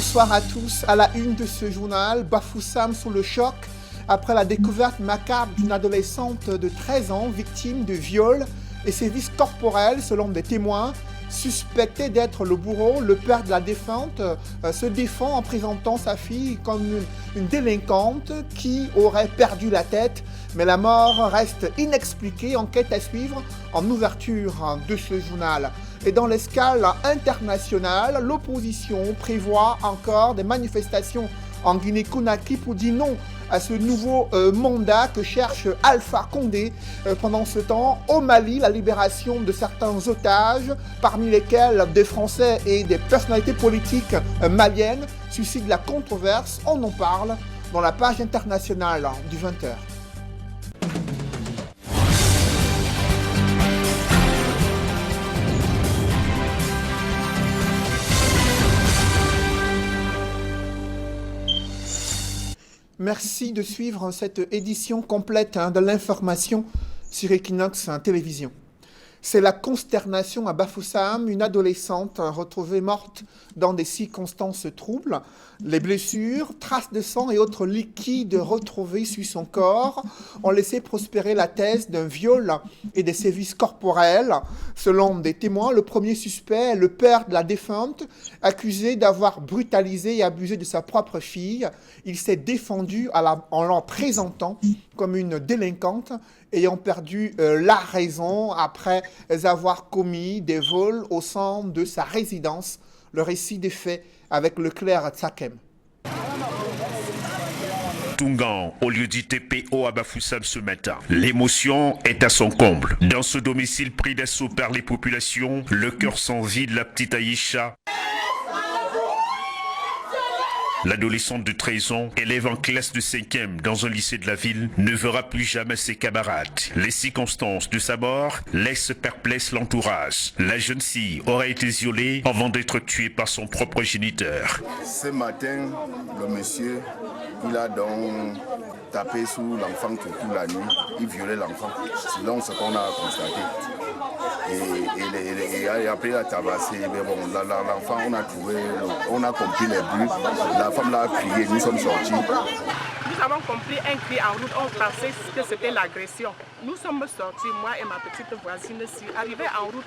Bonsoir à tous. À la une de ce journal, Bafoussam sous le choc après la découverte macabre d'une adolescente de 13 ans victime de viol et sévices corporels selon des témoins. Suspecté d'être le bourreau, le père de la défunte se défend en présentant sa fille comme une délinquante qui aurait perdu la tête. Mais la mort reste inexpliquée. Enquête à suivre en ouverture de ce journal. Et dans l'escale internationale, l'opposition prévoit encore des manifestations en Guinée-Conakry pour dire non à ce nouveau mandat que cherche Alpha Condé. Pendant ce temps, au Mali, la libération de certains otages, parmi lesquels des Français et des personnalités politiques maliennes, suscite la controverse. On en parle dans la page internationale du 20h. Merci de suivre cette édition complète de l'information sur Equinox Télévision. C'est la consternation à Bafoussam, une adolescente retrouvée morte dans des circonstances troubles. Les blessures, traces de sang et autres liquides retrouvés sur son corps ont laissé prospérer la thèse d'un viol et des sévices corporels. Selon des témoins, le premier suspect est le père de la défunte, accusé d'avoir brutalisé et abusé de sa propre fille. Il s'est défendu en la présentant comme une délinquante ayant perdu la raison après avoir commis des vols au centre de sa résidence. Le récit des faits avec Leclerc Tsakem. Tungan, au lieu du TPO à Bafoussam ce matin. L'émotion est à son comble. Dans ce domicile pris d'assaut par les populations, le cœur s'en vide la petite Aïcha. L'adolescente de 13 ans, élève en classe de 5e dans un lycée de la ville, ne verra plus jamais ses camarades. Les circonstances de sa mort laissent perplexe l'entourage. La jeune fille aurait été violée avant d'être tuée par son propre géniteur. Ce matin, le monsieur, il a donc tapé sur l'enfant toute la nuit. Il violait l'enfant. C'est donc ce qu'on a constaté. Et après il a tabassé, mais bon, l'enfant, on a compris les bruits, la femme l'a crié, nous sommes sortis. Nous avons compris un cri en route, on pensait que c'était l'agression. Nous sommes sortis, moi et ma petite voisine, arrivés en route,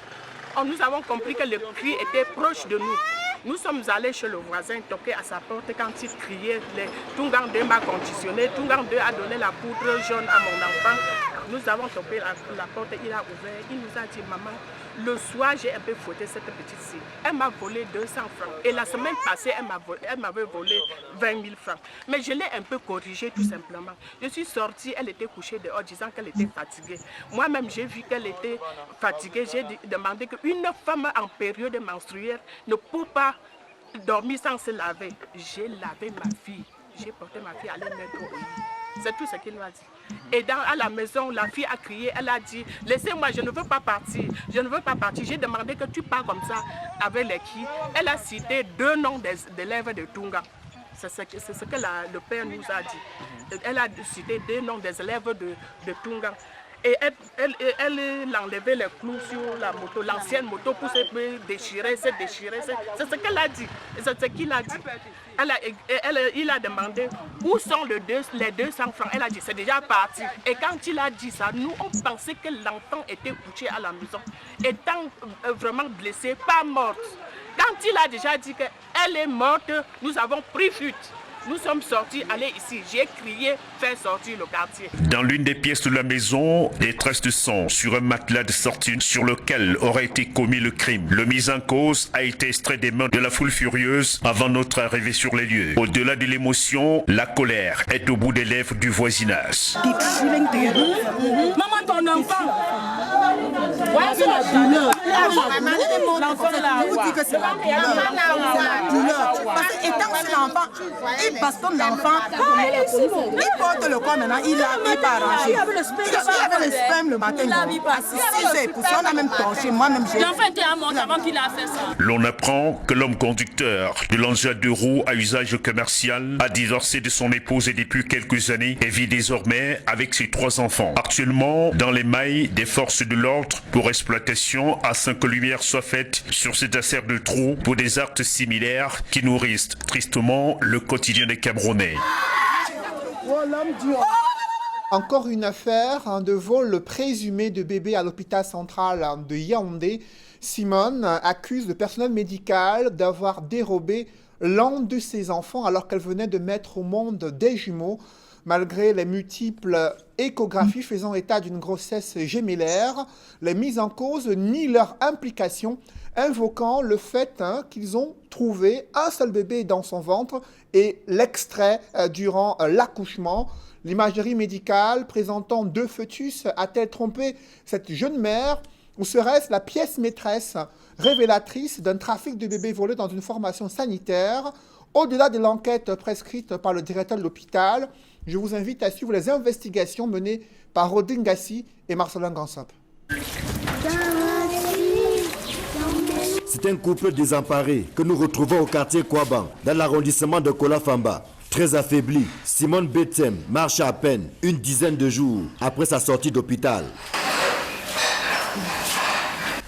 nous avons compris que le cri était proche de nous. Nous sommes allés chez le voisin, toquer à sa porte quand il criait. Tungan 2 m'a conditionné, Tungan 2 a donné la poudre jaune à mon enfant. Nous avons toqué la porte, il a ouvert, il nous a dit, maman, le soir j'ai un peu fouetté cette petite fille. Elle m'a volé 200 francs. Et la semaine passée, elle m'avait volé 20 000 francs. Mais je l'ai un peu corrigée tout simplement. Je suis sortie, elle était couchée dehors disant qu'elle était fatiguée. Moi-même, j'ai vu qu'elle était fatiguée. J'ai demandé qu'une femme en période menstruelle ne peut pas dormir sans se laver. J'ai lavé ma fille. J'ai porté ma fille à aller mettre au lit. C'est tout ce qu'il m'a dit. Et à la maison, la fille a crié, elle a dit, laissez-moi, je ne veux pas partir, je ne veux pas partir. J'ai demandé que tu pars comme ça avec les qui. Elle a cité 2 noms d'élèves de Tungan. C'est ce que le père nous a dit. Elle a cité 2 noms des élèves de Tungan. Et elle enlevait les clous sur la moto, l'ancienne moto pour se déchirer, C'est ce qu'elle a dit. C'est ce qu'il a dit. Il a demandé où sont les 200 francs. Elle a dit c'est déjà parti. Et quand il a dit ça, nous on pensait que l'enfant était couché à la maison, étant vraiment blessée, pas morte. Quand il a déjà dit qu'elle est morte, nous avons pris fuite. Nous sommes sortis, allez ici, j'ai crié, faire sortir le quartier. Dans l'une des pièces de la maison, des traces de sang sur un matelas de sortie sur lequel aurait été commis le crime. Le mis en cause a été extrait des mains de la foule furieuse avant notre arrivée sur les lieux. Au-delà de l'émotion, la colère est au bout des lèvres du voisinage. Maman, ton enfant. Ouais, c'est la douleur. L'enfant là, vous dites que c'est la douleur. Parce qu'étant sur l'enfant, il bastonne l'enfant. Il porte le corps maintenant, il l'a pas arrangé. Il avait le sperme le matin. Pour ça, on a même torché. Moi-même, j'ai. L'enfant était à mort avant qu'il a fait ça. L'on apprend que l'homme conducteur de l'engin 2 roues à usage commercial a divorcé de son épouse depuis quelques années et vit désormais avec ses 3 enfants. Actuellement, dans les mailles des forces de l'ordre pour exploitation à sans que lumière soit faite sur cette affaire de trop pour des actes similaires qui nourrissent tristement le quotidien des Camerounais. Encore une affaire de vol présumé de bébés à l'hôpital central de Yaoundé. Simone accuse le personnel médical d'avoir dérobé l'un de ses enfants alors qu'elle venait de mettre au monde des jumeaux. Malgré les multiples échographies faisant état d'une grossesse gémellaire, les mises en cause nient leur implication, invoquant le fait qu'ils ont trouvé un seul bébé dans son ventre et l'extrait durant l'accouchement. L'imagerie médicale présentant 2 fœtus a-t-elle trompé cette jeune mère ou serait-ce la pièce maîtresse révélatrice d'un trafic de bébés volés dans une formation sanitaire? Au-delà de l'enquête prescrite par le directeur de l'hôpital, je vous invite à suivre les investigations menées par Rodin Gassi et Marcelin Gansop. C'est un couple désemparé que nous retrouvons au quartier Kouaban, dans l'arrondissement de Kolafamba. Très affaiblie, Simone Betsem marche à peine une dizaine de jours après sa sortie d'hôpital.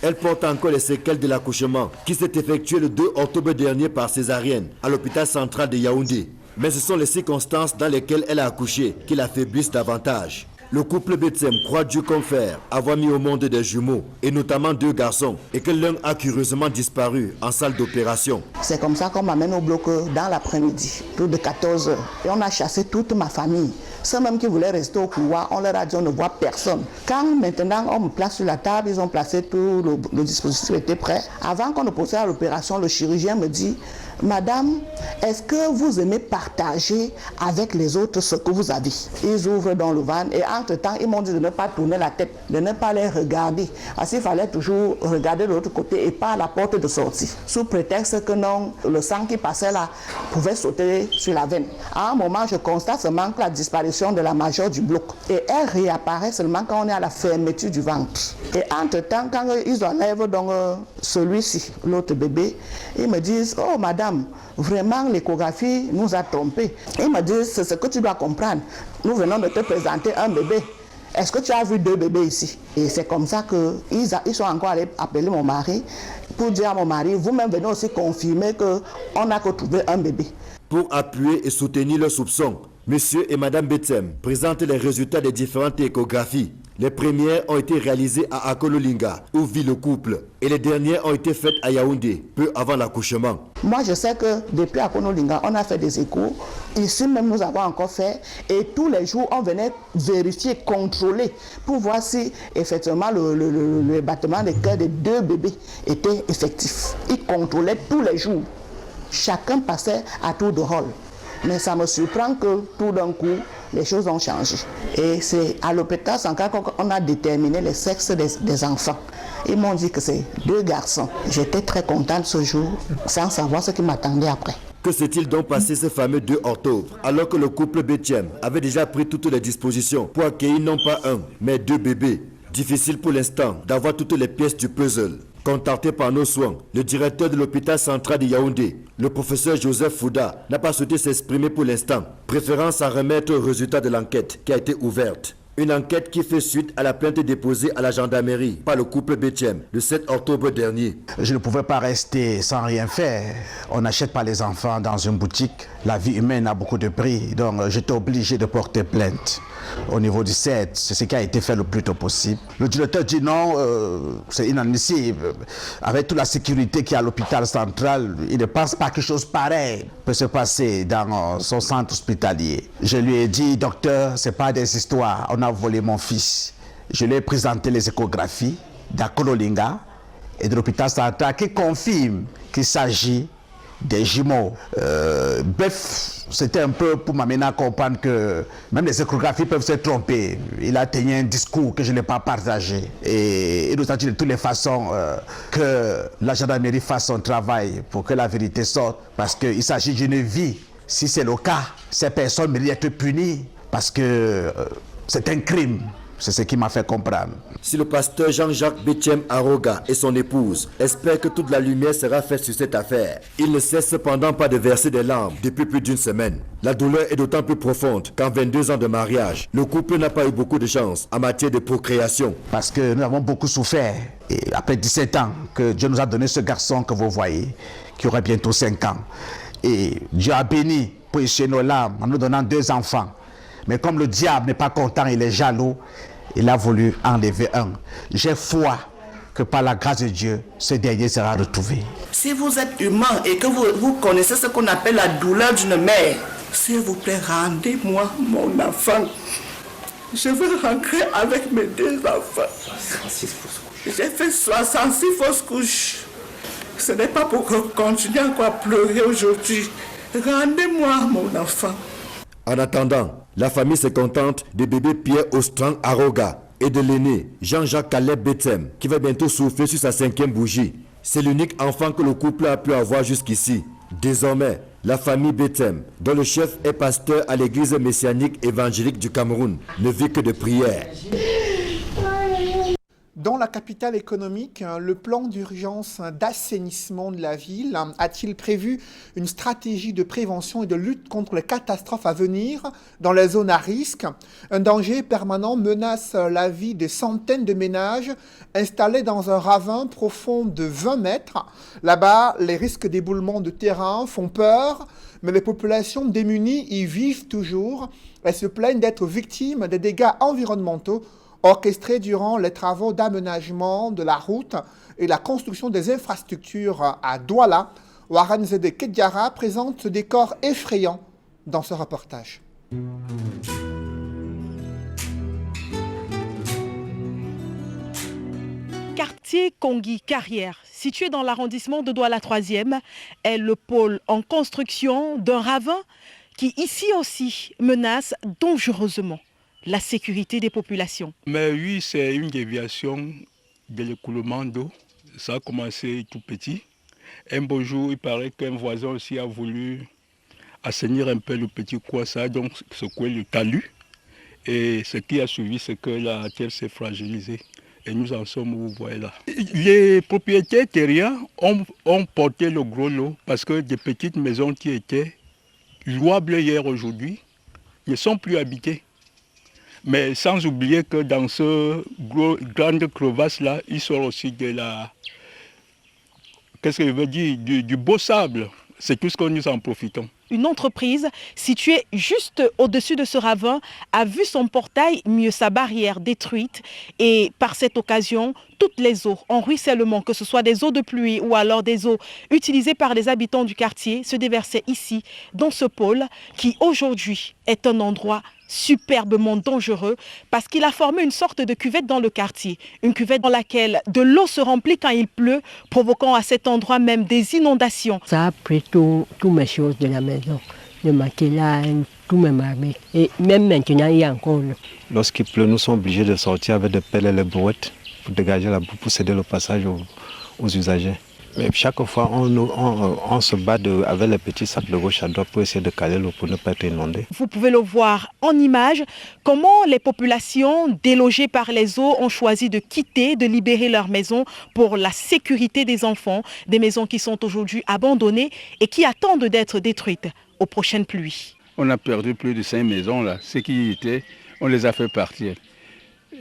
Elle porte encore les séquelles de l'accouchement qui s'est effectué le 2 octobre dernier par césarienne à l'hôpital central de Yaoundé. Mais ce sont les circonstances dans lesquelles elle a accouché qui l'affaiblissent davantage. Le couple Betsem croit Dieu comme faire avoir mis au monde des jumeaux, et notamment 2 garçons, et que l'un a curieusement disparu en salle d'opération. C'est comme ça qu'on m'amène au bloc dans l'après-midi, plus de 14 heures. Et on a chassé toute ma famille. Ceux même qui voulaient rester au couloir, on leur a dit on ne voit personne. Quand maintenant on me place sur la table, ils ont placé tout le dispositif était prêt. Avant qu'on ne procède à l'opération, le chirurgien me dit: Madame, est-ce que vous aimez partager avec les autres ce que vous avez? Ils ouvrent dans le van et entre-temps, ils m'ont dit de ne pas tourner la tête, de ne pas les regarder. Parce qu'il fallait toujours regarder de l'autre côté et pas à la porte de sortie. Sous prétexte que non, le sang qui passait là pouvait sauter sur la veine. À un moment, je constate seulement la disparition de la majeure du bloc. Et elle réapparaît seulement quand on est à la fermeture du ventre. Et entre-temps, quand ils enlèvent donc celui-ci, l'autre bébé, ils me disent: oh madame, vraiment l'échographie nous a trompés. Ils me disent: c'est ce que tu dois comprendre. Nous venons de te présenter un bébé. Est-ce que tu as vu 2 bébés ici? Et c'est comme ça qu'ils sont encore allés appeler mon mari pour dire à mon mari: vous-même venez aussi confirmer qu'on n'a que trouvé un bébé. Pour appuyer et soutenir leurs soupçons, Monsieur et Madame Betsem présentent les résultats des différentes échographies. Les premières ont été réalisées à Akololinga, où vit le couple, et les dernières ont été faites à Yaoundé, peu avant l'accouchement. Moi, je sais que depuis Akololinga, on a fait des échos. Ici même, nous avons encore fait. Et tous les jours, on venait vérifier, contrôler, pour voir si effectivement le battement des cœurs des 2 bébés était effectif. Ils contrôlaient tous les jours. Chacun passait à tour de rôle. Mais ça me surprend que tout d'un coup, les choses ont changé. Et c'est à l'hôpital Sankara qu'on a déterminé le sexe des enfants. Ils m'ont dit que c'est 2 garçons. J'étais très contente ce jour, sans savoir ce qui m'attendait après. Que s'est-il donc passé ce fameux 2 octobre, alors que le couple Betsem avait déjà pris toutes les dispositions pour accueillir non pas 1, mais 2 bébés? Difficile pour l'instant d'avoir toutes les pièces du puzzle. Contacté par nos soins, le directeur de l'hôpital central de Yaoundé, le professeur Joseph Fouda, n'a pas souhaité s'exprimer pour l'instant, préférant s'en remettre au résultat de l'enquête qui a été ouverte. Une enquête qui fait suite à la plainte déposée à la gendarmerie par le couple Betsem le 7 octobre dernier. Je ne pouvais pas rester sans rien faire. On n'achète pas les enfants dans une boutique. La vie humaine a beaucoup de prix, donc j'étais obligé de porter plainte. Au niveau du 7, c'est ce qui a été fait le plus tôt possible. Le directeur dit non, c'est inadmissible. Avec toute la sécurité qu'il y a à l'hôpital central, il ne pense pas que chose pareille peut se passer dans son centre hospitalier. Je lui ai dit: docteur, ce n'est pas des histoires, on a volé mon fils. Je lui ai présenté les échographies d'Akololinga et de l'hôpital central qui confirment qu'il s'agit des jumeaux. Bref, c'était un peu pour m'amener à comprendre que même les échographies peuvent se tromper. Il a tenu un discours que je n'ai pas partagé. Et il nous a dit de toutes les façons que la gendarmerie fasse son travail pour que la vérité sorte. Parce qu'il s'agit d'une vie. Si c'est le cas, ces personnes méritent d'être punies parce que c'est un crime. C'est ce qui m'a fait comprendre. Si le pasteur Jean-Jacques Betchem Aroga et son épouse espèrent que toute la lumière sera faite sur cette affaire, il ne cesse cependant pas de verser des larmes depuis plus d'une semaine. La douleur est d'autant plus profonde qu'en 22 ans de mariage, le couple n'a pas eu beaucoup de chance en matière de procréation. Parce que nous avons beaucoup souffert. Et après 17 ans, que Dieu nous a donné ce garçon que vous voyez, qui aurait bientôt 5 ans. Et Dieu a béni pour essuyer nos larmes en nous donnant 2 enfants. Mais comme le diable n'est pas content, il est jaloux, il a voulu enlever un. J'ai foi que par la grâce de Dieu, ce dernier sera retrouvé. Si vous êtes humain et que vous connaissez ce qu'on appelle la douleur d'une mère, s'il vous plaît, rendez-moi mon enfant. Je veux rentrer avec mes 2 enfants. J'ai fait 66 fausses couches. Ce n'est pas pour continuer à pleurer aujourd'hui. Rendez-moi mon enfant. En attendant, la famille se contente de bébé Pierre Ostran Aroga et de l'aîné Jean-Jacques Caleb Bethem qui va bientôt souffler sur sa 5e bougie. C'est l'unique enfant que le couple a pu avoir jusqu'ici. Désormais, la famille Bethem, dont le chef est pasteur à l'église messianique évangélique du Cameroun, ne vit que de prières. Dans la capitale économique, le plan d'urgence d'assainissement de la ville a-t-il prévu une stratégie de prévention et de lutte contre les catastrophes à venir dans les zones à risque? Un danger permanent menace la vie de centaines de ménages installés dans un ravin profond de 20 mètres. Là-bas, les risques d'éboulement de terrain font peur, mais les populations démunies y vivent toujours. Elles se plaignent d'être victimes des dégâts environnementaux orchestré durant les travaux d'aménagement de la route et la construction des infrastructures à Douala. Warren Zede Kediara présente ce décor effrayant dans ce reportage. Quartier Kongi Carrière, situé dans l'arrondissement de Douala 3e, est le pôle en construction d'un ravin qui ici aussi menace dangereusement la sécurité des populations. Mais oui, c'est une déviation de l'écoulement d'eau. Ça a commencé tout petit. Un beau jour, il paraît qu'un voisin aussi a voulu assainir un peu le petit coin. Ça a donc secoué le talus. Et ce qui a suivi, c'est que la terre s'est fragilisée. Et nous en sommes où vous voyez là. Les propriétaires terriens ont porté le gros lot parce que des petites maisons qui étaient louables hier aujourd'hui ne sont plus habitées. Mais sans oublier que dans ce grande crevasse-là, il sort aussi de la... Qu'est-ce que je veux dire? Du beau sable. C'est tout ce que nous en profitons. Une entreprise située juste au-dessus de ce ravin a vu son portail, mieux sa barrière, détruite. Et par cette occasion, toutes les eaux en ruissellement, que ce soit des eaux de pluie ou alors des eaux utilisées par les habitants du quartier, se déversaient ici, dans ce pôle, qui aujourd'hui est un endroit superbement dangereux parce qu'il a formé une sorte de cuvette dans le quartier. Une cuvette dans laquelle de l'eau se remplit quand il pleut, provoquant à cet endroit même des inondations. Ça a pris toutes mes choses de la maison, le maquillage, tous mes marmites. Et même maintenant, il y a encore l'eau. Lorsqu'il pleut, nous sommes obligés de sortir avec des pelles et les brouettes pour dégager la boue, pour céder le passage aux usagers. Mais chaque fois, on se bat avec les petits sacs de gauche à droite pour essayer de caler l'eau pour ne pas être inondé. Vous pouvez le voir en image, comment les populations délogées par les eaux ont choisi de quitter, de libérer leurs maisons pour la sécurité des enfants. Des maisons qui sont aujourd'hui abandonnées et qui attendent d'être détruites aux prochaines pluies. On a perdu plus de 5 maisons là. Ceux qui y étaient, on les a fait partir.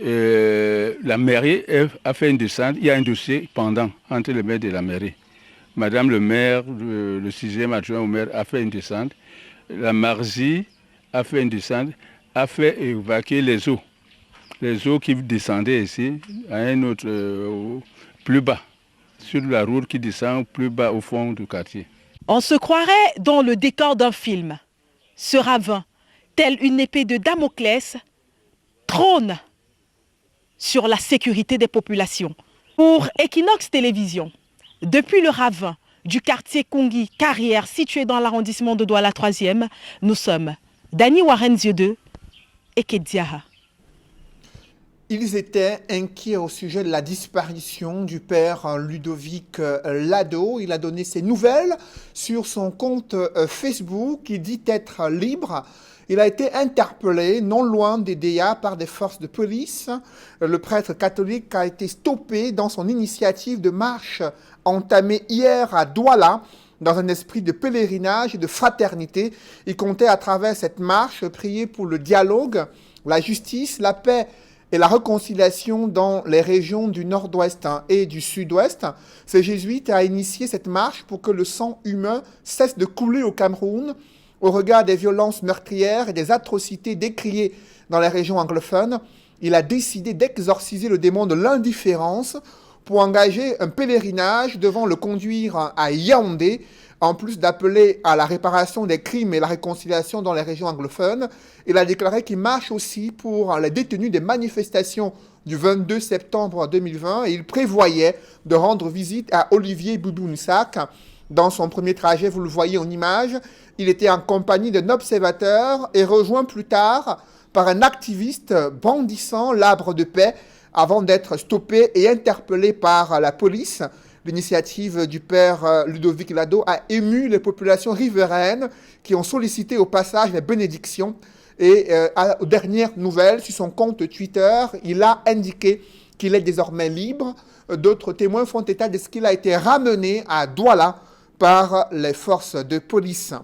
La mairie a fait une descente, il y a un dossier pendant entre le maire et la mairie. Madame le maire, le 6e adjoint au maire a fait une descente. La Marzi a fait une descente, a fait évacuer les eaux. Les eaux qui descendaient ici à un autre plus bas, sur la route qui descend plus bas au fond du quartier. On se croirait dans le décor d'un film. Ce ravin, tel une épée de Damoclès, trône sur la sécurité des populations. Pour Equinox Télévision, depuis le ravin du quartier Kongi Carrière, situé dans l'arrondissement de Douala 3e, nous sommes Dani Warren Zieu et Kediara. Ils étaient inquiets au sujet de la disparition du père Ludovic Lado. Il a donné ses nouvelles sur son compte Facebook. Il dit être libre. Il a été interpellé non loin des DEA par des forces de police. Le prêtre catholique a été stoppé dans son initiative de marche entamée hier à Douala dans un esprit de pèlerinage et de fraternité. Il comptait à travers cette marche prier pour le dialogue, la justice, la paix et la réconciliation dans les régions du nord-ouest et du sud-ouest. Ce jésuite a initié cette marche pour que le sang humain cesse de couler au Cameroun au regard des violences meurtrières et des atrocités décriées dans les régions anglophones. Il a décidé d'exorciser le démon de l'indifférence pour engager un pèlerinage devant le conduire à Yaoundé, en plus d'appeler à la réparation des crimes et la réconciliation dans les régions anglophones. Il a déclaré qu'il marche aussi pour les détenus des manifestations du 22 septembre 2020 et il prévoyait de rendre visite à Olivier Boudou-Nsak. Dans son premier trajet, vous le voyez en image, il était en compagnie d'un observateur et rejoint plus tard par un activiste brandissant l'arbre de paix avant d'être stoppé et interpellé par la police. L'initiative du père Ludovic Lado a ému les populations riveraines qui ont sollicité au passage les bénédictions. Et aux dernières nouvelles, sur son compte Twitter, il a indiqué qu'il est désormais libre. D'autres témoins font état de ce qu'il a été ramené à Douala par les forces de police.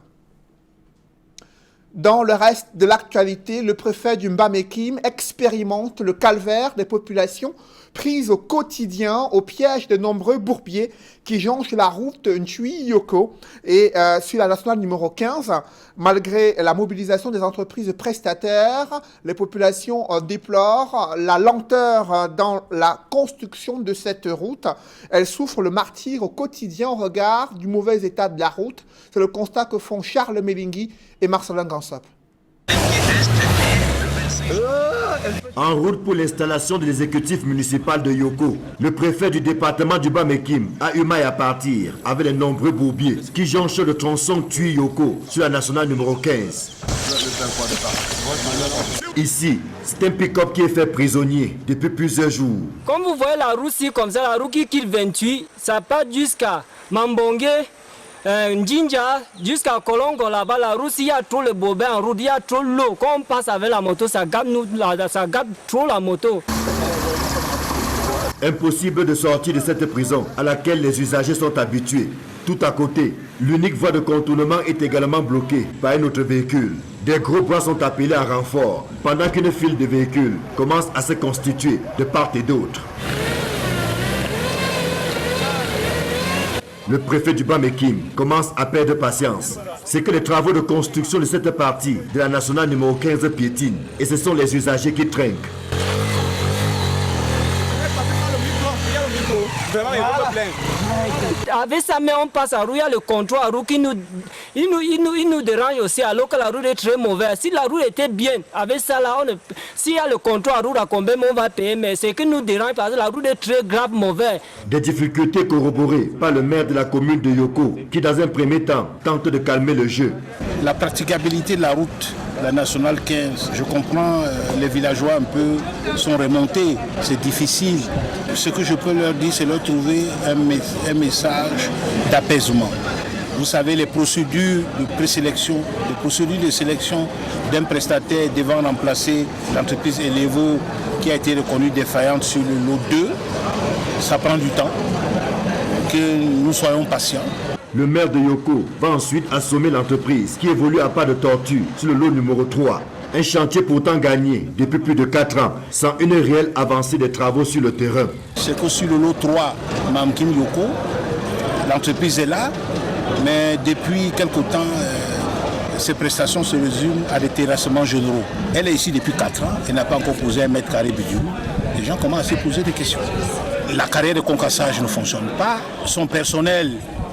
Dans le reste de l'actualité, le préfet du Mbamekime expérimente le calvaire des populations prises au quotidien au piège de nombreux bourbiers qui jonchent la route Ntui-Yoko et sur la nationale numéro 15. Malgré la mobilisation des entreprises prestataires, les populations déplorent la lenteur dans la construction de cette route. Elles souffrent le martyre au quotidien au regard du mauvais état de la route. C'est le constat que font Charles Melingui et Marcelin Gansop. En route pour l'installation de l'exécutif municipal de Yoko, le préfet du département du Bas-Mekime a eu maille à partir avec les nombreux bourbiers qui jonchent le tronçon Tui-Yoko sur la nationale numéro 15. Ici, c'est un pick-up qui est fait prisonnier depuis plusieurs jours. Comme vous voyez la route-ci comme ça, la route qui quitte 28, ça part jusqu'à Mambongue, Njinja, jusqu'à Kolongo là-bas, la route, il y a trop le bobin en route, il y a trop l'eau. Quand on passe avec la moto, ça gâte trop la moto. Impossible de sortir de cette prison à laquelle les usagers sont habitués. Tout à côté, l'unique voie de contournement est également bloquée par un autre véhicule. Des gros bras sont appelés à renfort pendant qu'une file de véhicules commence à se constituer de part et d'autre. Le préfet du Bas-Mekime commence à perdre patience. C'est que les travaux de construction de cette partie de la nationale numéro 15 piétinent et ce sont les usagers qui trinquent. Avec ça, mais on passe à roue, il y a le contrôle à roue qui nous dérange aussi, alors que la route est très mauvaise. Si la route était bien, avec ça là, s'il y a le contrôle à roue, à combien on va payer, mais c'est que nous dérange parce que la route est très grave, mauvaise. Des difficultés corroborées par le maire de la commune de Yoko, qui dans un premier temps tente de calmer le jeu. La praticabilité de la route, la nationale 15, je comprends, les villageois un peu sont remontés, c'est difficile. Ce que je peux leur dire, c'est leur trouver un message d'apaisement. Vous savez, les procédures de présélection, les procédures de sélection d'un prestataire devant remplacer l'entreprise Elevo qui a été reconnue défaillante sur le lot 2, ça prend du temps, que nous soyons patients. Le maire de Yoko va ensuite assommer l'entreprise qui évolue à pas de tortue sur le lot numéro 3. Un chantier pourtant gagné depuis plus de 4 ans, sans une réelle avancée des travaux sur le terrain. C'est que sur le lot 3, Mamkin Yoko, l'entreprise est là, mais depuis quelque temps, ses prestations se résument à des terrassements généraux. Elle est ici depuis 4 ans, elle n'a pas encore posé 1 mètre carré bidule. Les gens commencent à se poser des questions. La carrière de concassage ne fonctionne pas, son personnel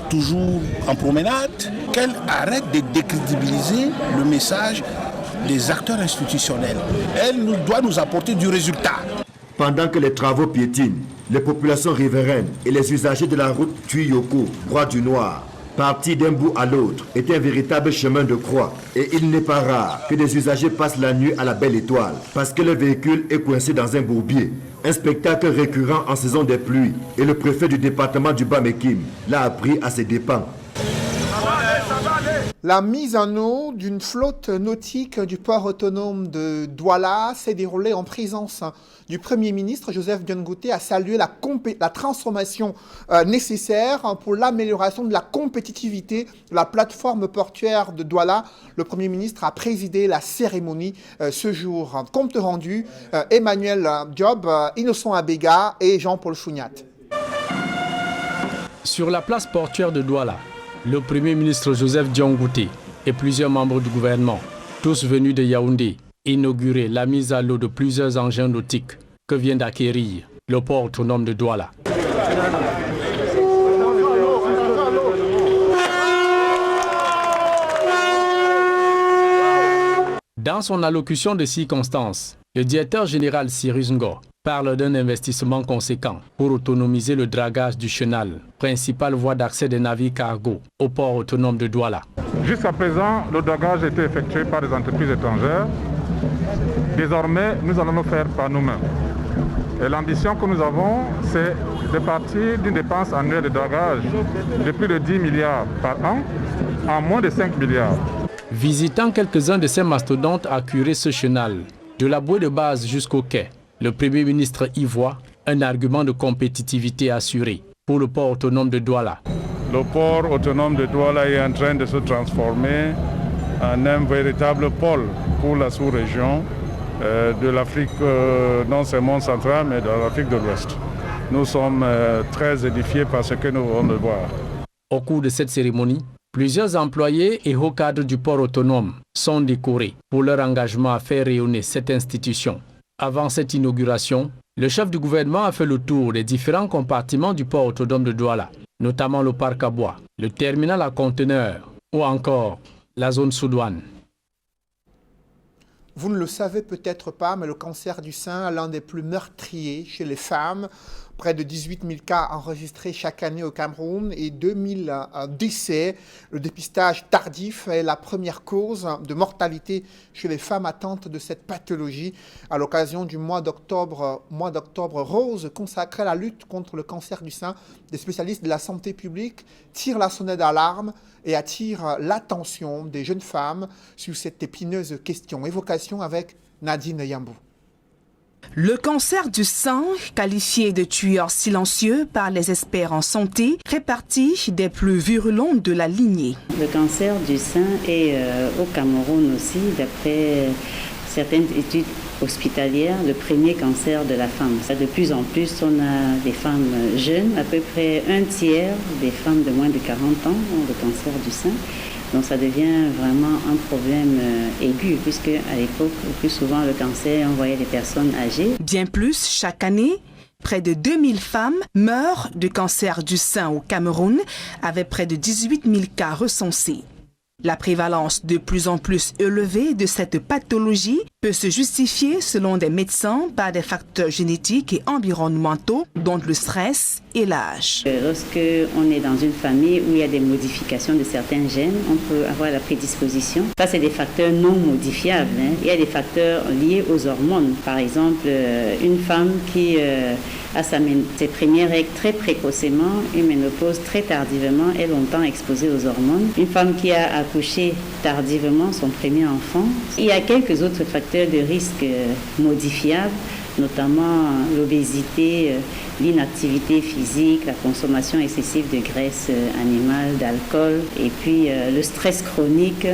toujours en promenade, qu'elle arrête de décrédibiliser le message des acteurs institutionnels. Elle doit nous apporter du résultat. Pendant que les travaux piétinent, les populations riveraines et les usagers de la route Tui-Yoko, Roi du Noir, partis d'un bout à l'autre, est un véritable chemin de croix. Et il n'est pas rare que des usagers passent la nuit à la belle étoile parce que le véhicule est coincé dans un bourbier. Un spectacle récurrent en saison des pluies et le préfet du département du Bas-Mekime l'a appris à ses dépens. La mise en eau d'une flotte nautique du port autonome de Douala s'est déroulée en présence du Premier ministre. Joseph Dion-Ngouté a salué la transformation nécessaire pour l'amélioration de la compétitivité de la plateforme portuaire de Douala. Le Premier ministre a présidé la cérémonie ce jour. Compte rendu, Emmanuel Diop, Innocent Abega et Jean-Paul Chouniat. Sur la place portuaire de Douala, le Premier ministre Joseph Dion-Ngouté et plusieurs membres du gouvernement, tous venus de Yaoundé, inauguraient la mise à l'eau de plusieurs engins nautiques que vient d'acquérir le port autonome de Douala. Dans son allocution de circonstance, le directeur général Cyrus Ngo parle d'un investissement conséquent pour autonomiser le dragage du chenal, principale voie d'accès des navires cargo au port autonome de Douala. Jusqu'à présent, le dragage était effectué par des entreprises étrangères. Désormais, nous allons le faire par nous-mêmes. Et l'ambition que nous avons, c'est de partir d'une dépense annuelle de dragage de plus de 10 milliards par an à moins de 5 milliards. Visitant quelques-uns de ces mastodontes à curer ce chenal, de la bouée de base jusqu'au quai, le Premier ministre y voit un argument de compétitivité assuré pour le port autonome de Douala. Le port autonome de Douala est en train de se transformer en un véritable pôle pour la sous-région de l'Afrique, non seulement centrale, mais de l'Afrique de l'Ouest. Nous sommes très édifiés par ce que nous venons de voir. Au cours de cette cérémonie, plusieurs employés et hauts cadres du port autonome sont décorés pour leur engagement à faire rayonner cette institution. Avant cette inauguration, le chef du gouvernement a fait le tour des différents compartiments du port autonome de Douala, notamment le parc à bois, le terminal à conteneurs ou encore la zone sous-douane. Vous ne le savez peut-être pas, mais le cancer du sein est l'un des plus meurtriers chez les femmes. Près de 18 000 cas enregistrés chaque année au Cameroun et 2000 décès. Le dépistage tardif est la première cause de mortalité chez les femmes atteintes de cette pathologie. À l'occasion du mois d'octobre rose consacré à la lutte contre le cancer du sein, des spécialistes de la santé publique tirent la sonnette d'alarme et attirent l'attention des jeunes femmes sur cette épineuse question. Évocation avec Nadine Yambou. Le cancer du sein, qualifié de tueur silencieux par les experts en santé, fait partie des plus virulents de la lignée. Le cancer du sein est au Cameroun aussi, d'après certaines études hospitalières, le premier cancer de la femme. De plus en plus, on a des femmes jeunes, à peu près un tiers des femmes de moins de 40 ans ont le cancer du sein. Donc ça devient vraiment un problème aigu, puisque à l'époque, le plus souvent, le cancer, on voyait des personnes âgées. Bien plus, chaque année, près de 2000 femmes meurent de cancer du sein au Cameroun, avec près de 18 000 cas recensés. La prévalence de plus en plus élevée de cette pathologie peut se justifier, selon des médecins, par des facteurs génétiques et environnementaux, dont le stress et l'âge. Lorsque on est dans une famille où il y a des modifications de certains gènes, on peut avoir la prédisposition. Ça, c'est des facteurs non modifiables. Il y a des facteurs liés aux hormones. Par exemple, une femme qui a ses premières règles très précocement, une ménopause très tardivement, est longtemps exposée aux hormones. Une femme qui a accouché tardivement son premier enfant. Il y a quelques autres facteurs de risque modifiables, notamment l'obésité, l'inactivité physique, la consommation excessive de graisse animale, d'alcool et puis le stress chronique.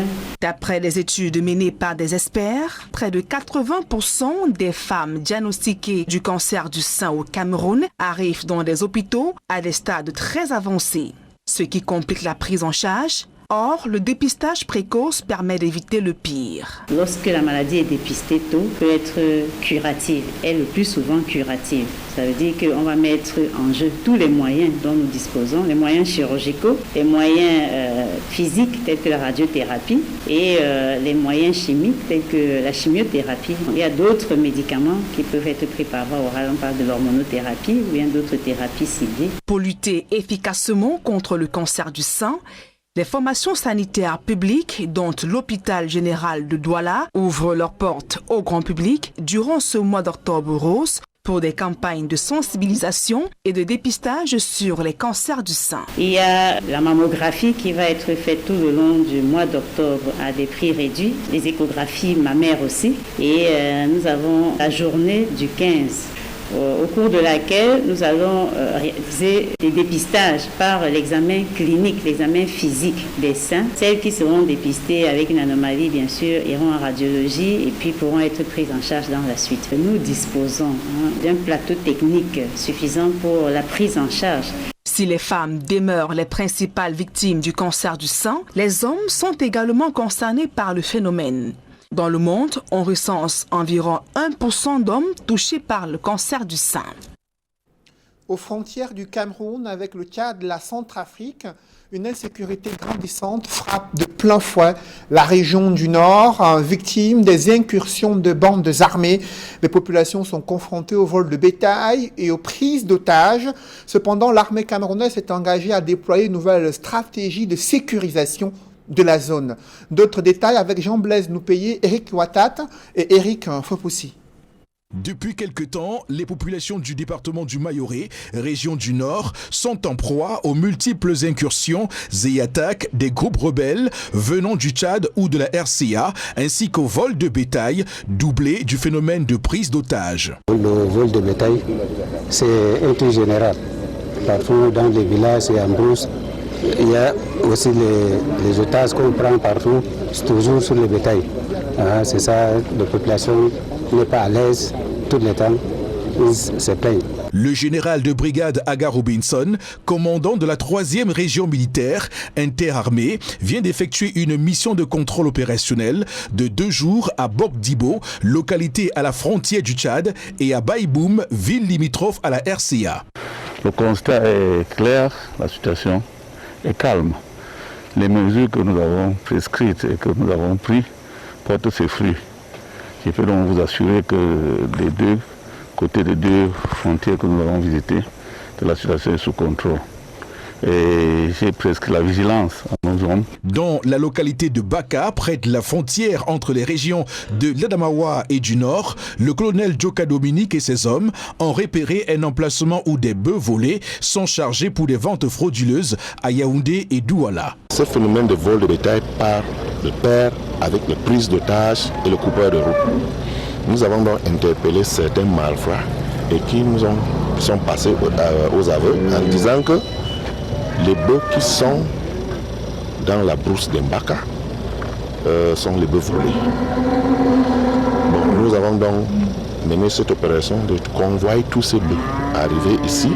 D'après les études menées par des experts, près de 80% des femmes diagnostiquées du cancer du sein au Cameroun arrivent dans des hôpitaux à des stades très avancés, ce qui complique la prise en charge. Or, le dépistage précoce permet d'éviter le pire. Lorsque la maladie est dépistée tôt, peut être curative, et le plus souvent curative. Ça veut dire qu'on va mettre en jeu tous les moyens dont nous disposons, les moyens chirurgicaux, les moyens physiques tels que la radiothérapie et les moyens chimiques tels que la chimiothérapie. Il y a d'autres médicaments qui peuvent être pris par voie orale, on parle de l'hormonothérapie ou bien d'autres thérapies ciblées. Pour lutter efficacement contre le cancer du sein, les formations sanitaires publiques, dont l'hôpital général de Douala, ouvrent leurs portes au grand public durant ce mois d'octobre rose pour des campagnes de sensibilisation et de dépistage sur les cancers du sein. Il y a la mammographie qui va être faite tout le long du mois d'octobre à des prix réduits, les échographies mammaires aussi. Et nous avons la journée du 15. Au cours de laquelle nous allons réaliser des dépistages par l'examen clinique, l'examen physique des seins. Celles qui seront dépistées avec une anomalie, bien sûr, iront en radiologie et puis pourront être prises en charge dans la suite. Nous disposons d'un plateau technique suffisant pour la prise en charge. Si les femmes demeurent les principales victimes du cancer du sein, les hommes sont également concernés par le phénomène. Dans le monde, on recense environ 1% d'hommes touchés par le cancer du sein. Aux frontières du Cameroun avec le Tchad et la Centrafrique, une insécurité grandissante frappe de plein fouet la région du Nord, victime des incursions de bandes armées. Les populations sont confrontées au vol de bétail et aux prises d'otages. Cependant, l'armée camerounaise s'est engagée à déployer une nouvelle stratégie de sécurisation de la zone. D'autres détails avec Jean-Blaise Noupayé, Eric Ouattat et Eric Fopoussi. Depuis quelque temps, les populations du département du Mayoré, région du Nord, sont en proie aux multiples incursions et attaques des groupes rebelles venant du Tchad ou de la RCA, ainsi qu'au vol de bétail, doublé du phénomène de prise d'otages. Le vol de bétail, c'est un truc général. Partout dans les villages et en brousse, il y a aussi les otages qu'on prend partout, c'est toujours sur le bétail. C'est ça, la population n'est pas à l'aise tout le temps, ils se plaignent. Le général de brigade Aga Robinson, commandant de la 3e région militaire interarmée, vient d'effectuer une mission de contrôle opérationnel de 2 jours à Bokdibo, localité à la frontière du Tchad, et à Baïboum, ville limitrophe à la RCA. Le constat est clair, la situation est calme. Les mesures que nous avons prescrites et que nous avons prises portent ses fruits. Je peux donc vous assurer que des deux côtés des 2 frontières que nous avons visitées, que la situation est sous contrôle. Et j'ai presque la vigilance à nos hommes. Dans la localité de Baka, près de la frontière entre les régions de l'Adamawa et du Nord, le colonel Djoka Dominique et ses hommes ont repéré un emplacement où des bœufs volés sont chargés pour des ventes frauduleuses à Yaoundé et Douala. Ce phénomène de vol de bétail part de pair avec la prise d'otages et le coupeur de route. Nous avons donc interpellé certains malfrats et qui sont passés aux aveux en disant que les bœufs qui sont dans la brousse d'Mbaka sont les bœufs volés. Bon, nous avons donc mené cette opération de convoyer tous ces bœufs arrivés ici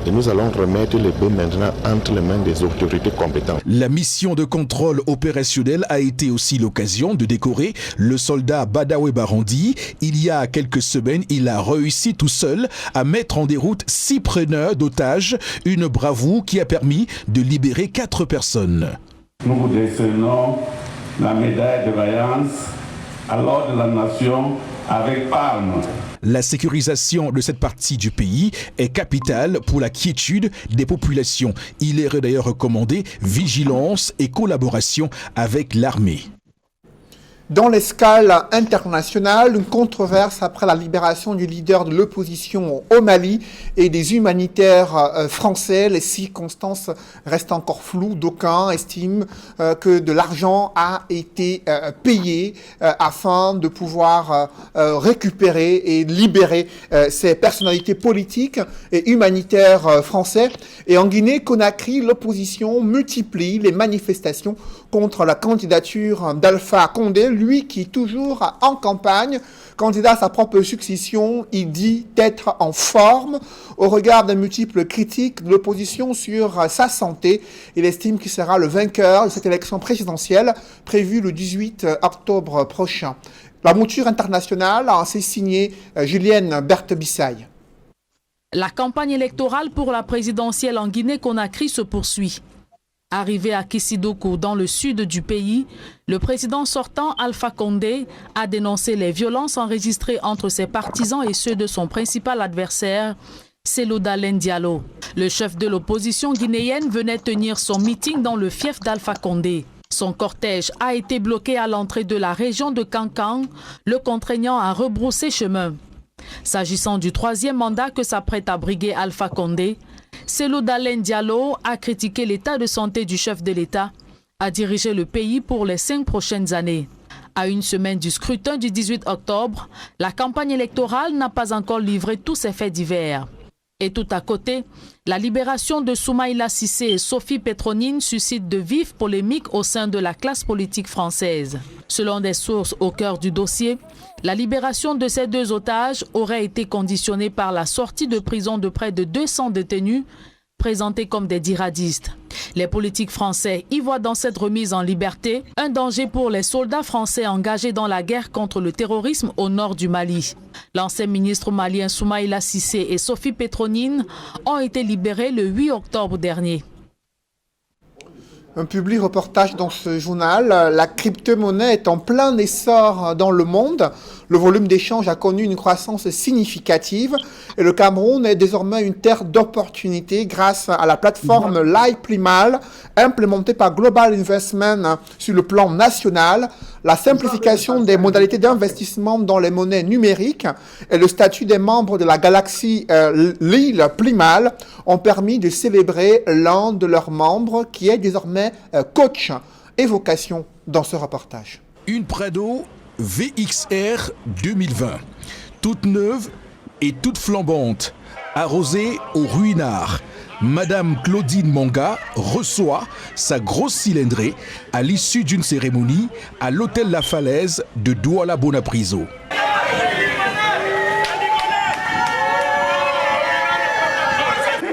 et nous allons remettre les bœufs maintenant entre les mains des autorités compétentes. La mission de contrôle opérationnel a été aussi l'occasion de décorer le soldat Badawe Barandi. Il y a quelques semaines, il a réussi tout seul à mettre en déroute 6 preneurs d'otages, une bravoure qui a permis de libérer 4 personnes. Nous vous décernons la médaille de vaillance à l'ordre de la nation avec palme. La sécurisation de cette partie du pays est capitale pour la quiétude des populations. Il est d'ailleurs recommandé vigilance et collaboration avec l'armée. Dans l'escale internationale, une controverse après la libération du leader de l'opposition au Mali et des humanitaires français. Les circonstances restent encore floues. D'aucuns estiment que de l'argent a été payé afin de pouvoir récupérer et libérer ces personnalités politiques et humanitaires français. Et en Guinée-Conakry, l'opposition multiplie les manifestations contre la candidature d'Alpha Condé, lui qui est toujours en campagne, candidat à sa propre succession. Il dit être en forme au regard des multiples critiques de l'opposition sur sa santé. Il estime qu'il sera le vainqueur de cette élection présidentielle prévue le 18 octobre prochain. La mouture internationale a ainsi signé Julienne Berthe-Bissaille. La campagne électorale pour la présidentielle en Guinée-Conakry se poursuit. Arrivé à Kisidoko, dans le sud du pays, le président sortant Alpha Condé a dénoncé les violences enregistrées entre ses partisans et ceux de son principal adversaire, Cellou Dalein Diallo. Le chef de l'opposition guinéenne venait tenir son meeting dans le fief d'Alpha Condé. Son cortège a été bloqué à l'entrée de la région de Kankan, le contraignant à rebrousser chemin. S'agissant du troisième mandat que s'apprête à briguer Alpha Condé, Cellou Dalein Diallo a critiqué l'état de santé du chef de l'État à diriger le pays pour les 5 prochaines années. À une semaine du scrutin du 18 octobre, la campagne électorale n'a pas encore livré tous ses faits divers. Et tout à côté, la libération de Soumaïla Cissé et Sophie Petronine suscite de vives polémiques au sein de la classe politique française. Selon des sources au cœur du dossier, la libération de ces 2 otages aurait été conditionnée par la sortie de prison de près de 200 détenus présentés comme des djihadistes. Les politiques français y voient dans cette remise en liberté un danger pour les soldats français engagés dans la guerre contre le terrorisme au nord du Mali. L'ancien ministre malien Soumaïla Cissé et Sophie Petronine ont été libérés le 8 octobre dernier. Un public reportage dans ce journal. La crypto-monnaie est en plein essor dans le monde. Le volume d'échanges a connu une croissance significative et le Cameroun est désormais une terre d'opportunités grâce à la plateforme LiPlimal implémentée par Global Investment sur le plan national. La simplification des modalités d'investissement dans les monnaies numériques et le statut des membres de la galaxie LiPlimal ont permis de célébrer l'un de leurs membres qui est désormais coach. Évocation dans ce reportage. Une Prado VXR 2020, toute neuve et toute flambante, arrosée au ruinard. Madame Claudine Manga reçoit sa grosse cylindrée à l'issue d'une cérémonie à l'hôtel La Falaise de Douala Bonapriso.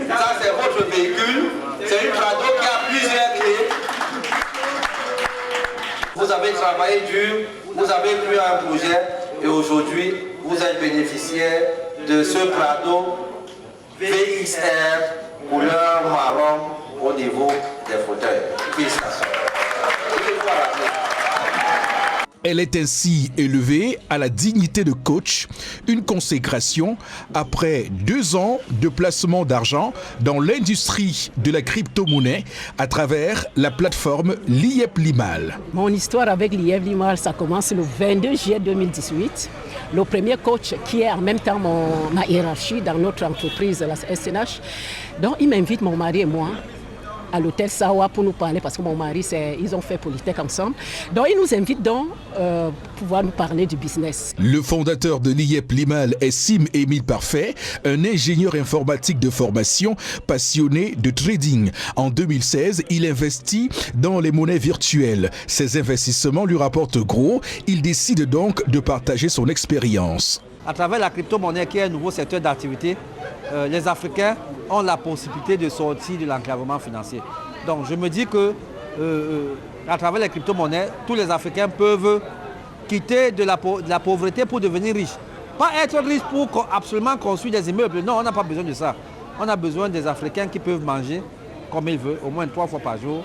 Ça c'est votre véhicule, c'est une Prado qui a plusieurs clés. Vous avez travaillé dur, vous avez pris un projet et aujourd'hui vous êtes bénéficiaire de ce Prado VXR couleur marron au niveau des fauteuils. Félicitations. Elle est ainsi élevée à la dignité de coach, une consécration après 2 ans de placement d'argent dans l'industrie de la crypto-monnaie à travers la plateforme LiPlimal. Mon histoire avec LiPlimal, ça commence le 22 juillet 2018. Le premier coach qui est en même temps ma hiérarchie dans notre entreprise, la SNH, donc il m'invite, mon mari et moi, à l'hôtel Sawa pour nous parler parce que mon mari, ils ont fait Polytech ensemble. Donc il nous invite donc pour pouvoir nous parler du business. Le fondateur de LiPlimal est Sim Émile Parfait, un ingénieur informatique de formation passionné de trading. En 2016, il investit dans les monnaies virtuelles. Ses investissements lui rapportent gros. Il décide donc de partager son expérience. À travers la crypto-monnaie qui est un nouveau secteur d'activité, les Africains ont la possibilité de sortir de l'enclavement financier. Donc je me dis que à travers les crypto-monnaies, tous les Africains peuvent quitter de la pauvreté pour devenir riches. Pas être riche pour absolument construire des immeubles. Non, on n'a pas besoin de ça. On a besoin des Africains qui peuvent manger comme ils veulent, au moins 3 fois par jour,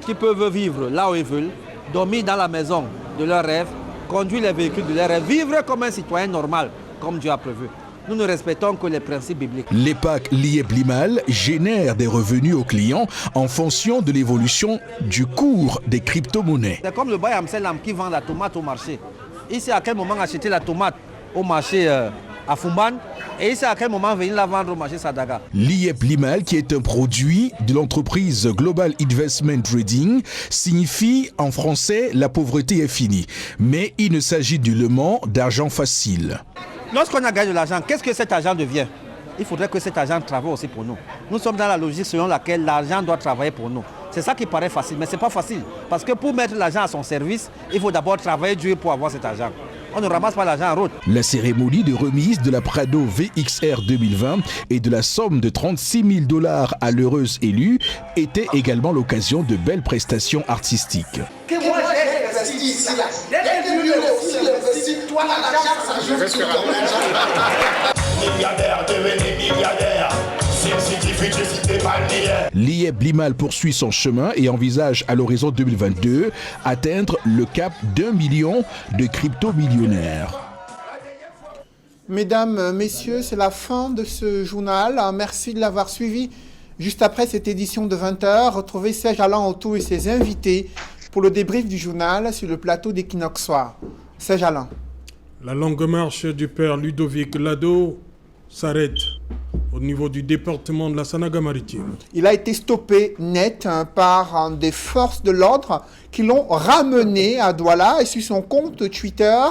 qui peuvent vivre là où ils veulent, dormir dans la maison de leurs rêves, conduire les véhicules de leurs rêves, vivre comme un citoyen normal, comme Dieu a prévu. Nous ne respectons que les principes bibliques. Les packs LiPlimal génèrent des revenus aux clients en fonction de l'évolution du cours des crypto-monnaies. C'est comme le Baye Amselam qui vend la tomate au marché. Il sait à quel moment acheter la tomate au marché à Fumban et il sait à quel moment venir la vendre au marché Sadaga. LiPlimal, qui est un produit de l'entreprise Global Investment Trading, signifie en français la pauvreté est finie. Mais il ne s'agit nullement d'argent facile. Lorsqu'on a gagné de l'argent, qu'est-ce que cet argent devient? Il faudrait que cet argent travaille aussi pour nous. Nous sommes dans la logique selon laquelle l'argent doit travailler pour nous. C'est ça qui paraît facile, mais ce n'est pas facile. Parce que pour mettre l'argent à son service, il faut d'abord travailler dur pour avoir cet argent. On ne ramasse pas l'argent en route. La cérémonie de remise de la Prado VXR 2020 et de la somme de $36 000 à l'heureuse élue était également l'occasion de belles prestations artistiques. Que moi j'ai investi ici là. Lui aussi investi, toi l'argent ça joue sur ton argent. Milliardaire, devenez milliardaire. LiPlimal poursuit son chemin et envisage à l'horizon 2022 atteindre le cap d'1 million de crypto-millionnaires. Mesdames, messieurs, c'est la fin de ce journal. Merci de l'avoir suivi. Juste après cette édition de 20h, retrouvez Serge Alain Auto et ses invités pour le débrief du journal sur le plateau d'Equinox Soir. Serge Alain. La longue marche du père Ludovic Lado s'arrête au niveau du département de la Sanaga-Maritime. Il a été stoppé net par des forces de l'ordre qui l'ont ramené à Douala, et sur son compte Twitter,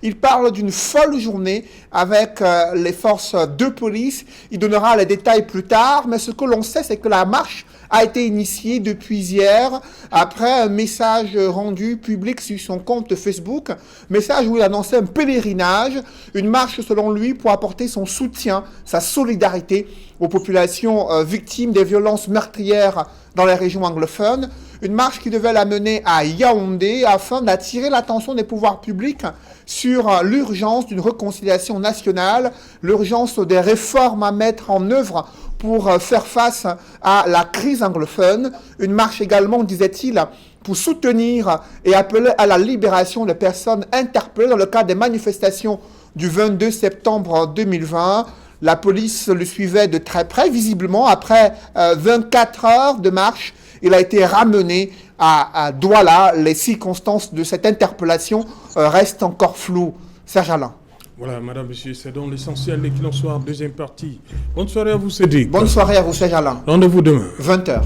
il parle d'une folle journée avec les forces de police. Il donnera les détails plus tard, mais ce que l'on sait, c'est que la marche a été initiée depuis hier après un message rendu public sur son compte Facebook, message où il annonçait un pèlerinage, une marche selon lui pour apporter son soutien, sa solidarité aux populations victimes des violences meurtrières dans les régions anglophones. Une marche qui devait l'amener à Yaoundé afin d'attirer l'attention des pouvoirs publics sur l'urgence d'une réconciliation nationale, l'urgence des réformes à mettre en œuvre pour faire face à la crise anglophone. Une marche également, disait-il, pour soutenir et appeler à la libération des personnes interpellées dans le cadre des manifestations du 22 septembre 2020. La police le suivait de très près, visiblement. Après 24 heures de marche, il a été ramené à Douala. Les circonstances de cette interpellation restent encore floues. Serge Alain. Voilà, madame, monsieur, c'est donc l'essentiel de Qu'il en soit, deuxième partie. Bonne soirée à vous, Cédric. Bonne soirée à vous, Serge Alain. Rendez-vous demain. 20h.